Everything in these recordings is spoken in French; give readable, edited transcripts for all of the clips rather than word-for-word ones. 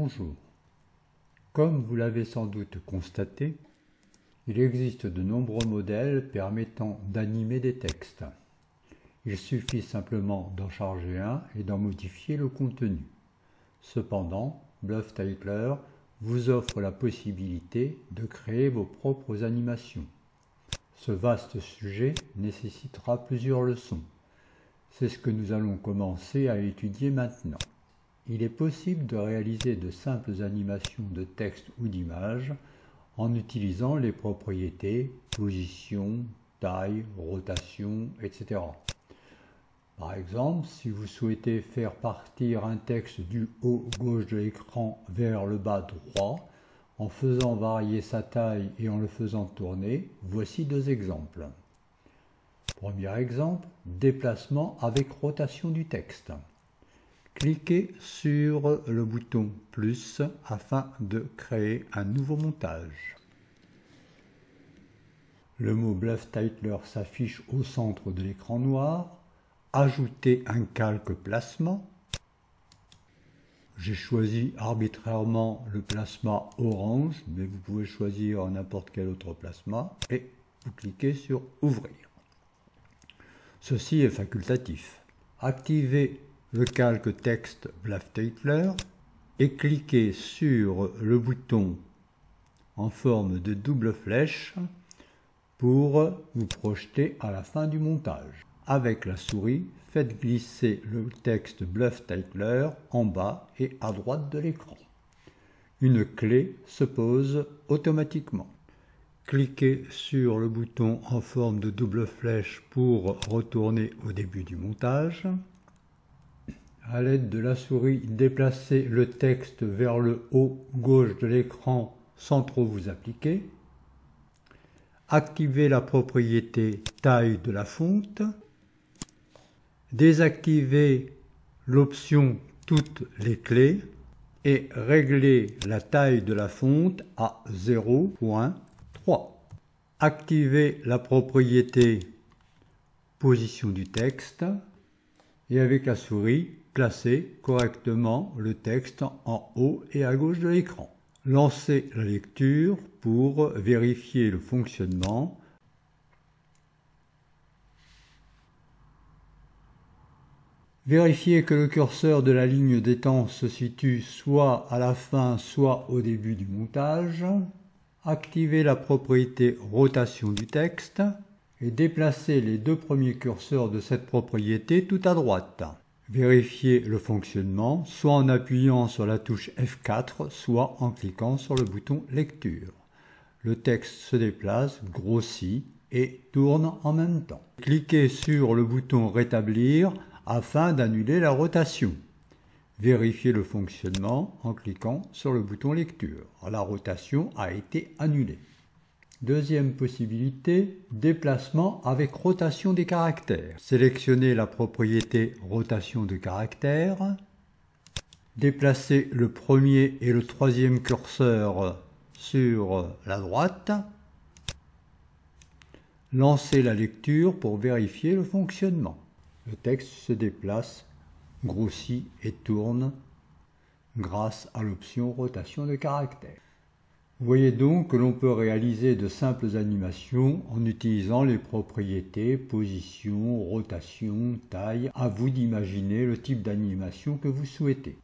Bonjour. Comme vous l'avez sans doute constaté, il existe de nombreux modèles permettant d'animer des textes. Il suffit simplement d'en charger un et d'en modifier le contenu. Cependant, Bluff-Titler vous offre la possibilité de créer vos propres animations. Ce vaste sujet nécessitera plusieurs leçons. C'est ce que nous allons commencer à étudier maintenant. Il est possible de réaliser de simples animations de texte ou d'image en utilisant les propriétés position, taille, rotation, etc. Par exemple, si vous souhaitez faire partir un texte du haut gauche de l'écran vers le bas droit, en faisant varier sa taille et en le faisant tourner, voici deux exemples. Premier exemple, déplacement avec rotation du texte. Cliquez sur le bouton plus afin de créer un nouveau montage. Le mot Bluff-Titler s'affiche au centre de l'écran noir. Ajoutez un calque placement. J'ai choisi arbitrairement le plasma orange, mais vous pouvez choisir n'importe quel autre plasma et vous cliquez sur ouvrir. Ceci est facultatif. Activez le calque texte Bluff-Titler et cliquez sur le bouton en forme de double flèche pour vous projeter à la fin du montage. Avec la souris, faites glisser le texte Bluff-Titler en bas et à droite de l'écran. Une clé se pose automatiquement. Cliquez sur le bouton en forme de double flèche pour retourner au début du montage. À l'aide de la souris, déplacez le texte vers le haut gauche de l'écran sans trop vous appliquer. Activez la propriété taille de la fonte. Désactivez l'option toutes les clés et réglez la taille de la fonte à 0.3. Activez la propriété position du texte et avec la souris, placez correctement le texte en haut et à gauche de l'écran. Lancez la lecture pour vérifier le fonctionnement. Vérifiez que le curseur de la ligne des temps se situe soit à la fin, soit au début du montage. Activez la propriété rotation du texte et déplacez les deux premiers curseurs de cette propriété tout à droite. Vérifiez le fonctionnement soit en appuyant sur la touche F4, soit en cliquant sur le bouton lecture. Le texte se déplace, grossit et tourne en même temps. Cliquez sur le bouton rétablir afin d'annuler la rotation. Vérifiez le fonctionnement en cliquant sur le bouton lecture. La rotation a été annulée. Deuxième possibilité, déplacement avec rotation des caractères. Sélectionnez la propriété rotation de caractères. Déplacez le premier et le troisième curseur sur la droite. Lancez la lecture pour vérifier le fonctionnement. Le texte se déplace, grossit et tourne grâce à l'option rotation de caractère. Vous voyez donc que l'on peut réaliser de simples animations en utilisant les propriétés position, rotation, taille. À vous d'imaginer le type d'animation que vous souhaitez.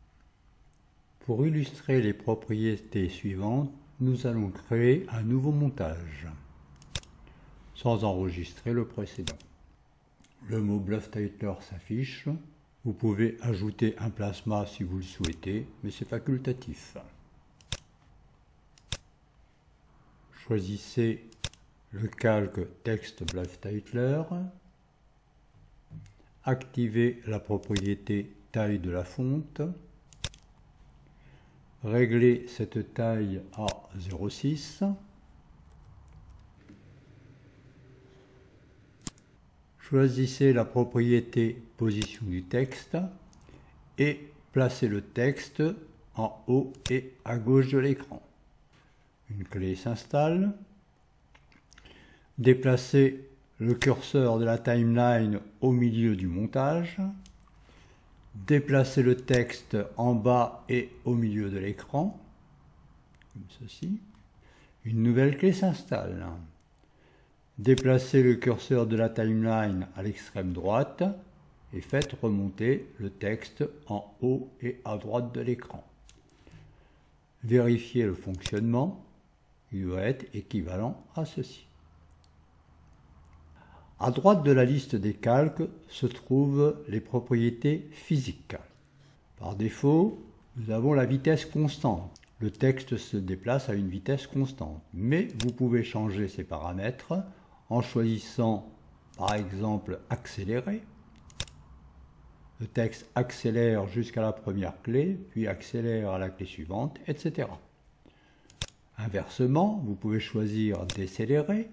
Pour illustrer les propriétés suivantes, nous allons créer un nouveau montage sans enregistrer le précédent. Le mot Bluff-Titler s'affiche. Vous pouvez ajouter un plasma si vous le souhaitez, mais c'est facultatif. Choisissez le calque texte Bluff-Titler. Activez la propriété taille de la fonte. Réglez cette taille à 0,6. Choisissez la propriété position du texte et placez le texte en haut et à gauche de l'écran. Une clé s'installe. Déplacez le curseur de la timeline au milieu du montage. déplacer le texte en bas et au milieu de l'écran, comme ceci. Une nouvelle clé s'installe. Déplacez le curseur de la timeline à l'extrême droite et faites remonter le texte en haut et à droite de l'écran. Vérifiez le fonctionnement, il doit être équivalent à ceci. À droite de la liste des calques se trouvent les propriétés physiques. Par défaut, nous avons la vitesse constante. Le texte se déplace à une vitesse constante, mais vous pouvez changer ces paramètres en choisissant par exemple accélérer. Le texte accélère jusqu'à la première clé, puis accélère à la clé suivante, etc. Inversement, vous pouvez choisir décélérer.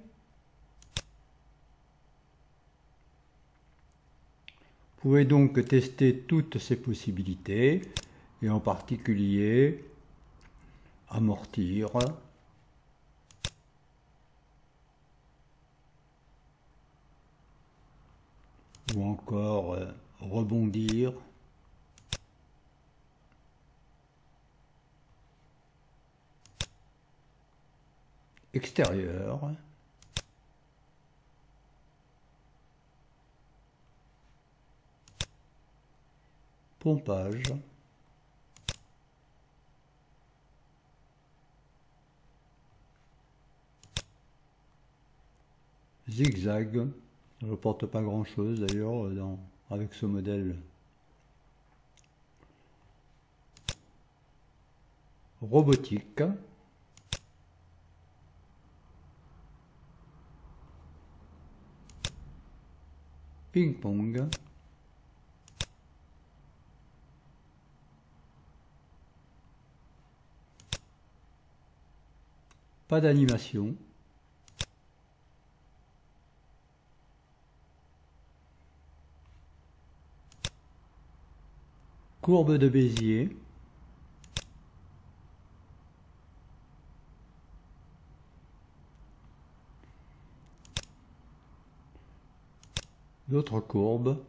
Vous pouvez donc tester toutes ces possibilités, et en particulier amortir, ou encore rebondir, extérieur, pompage, zigzag. Ça ne porte pas grand chose d'ailleurs avec ce modèle. Robotique, ping-pong, pas d'animation, courbe de Bézier, d'autres courbes,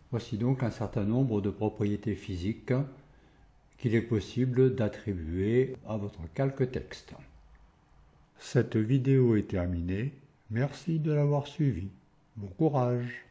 voici donc un certain nombre de propriétés physiques qu'il est possible d'attribuer à votre calque texte. Cette vidéo est terminée. Merci de l'avoir suivi. Bon courage!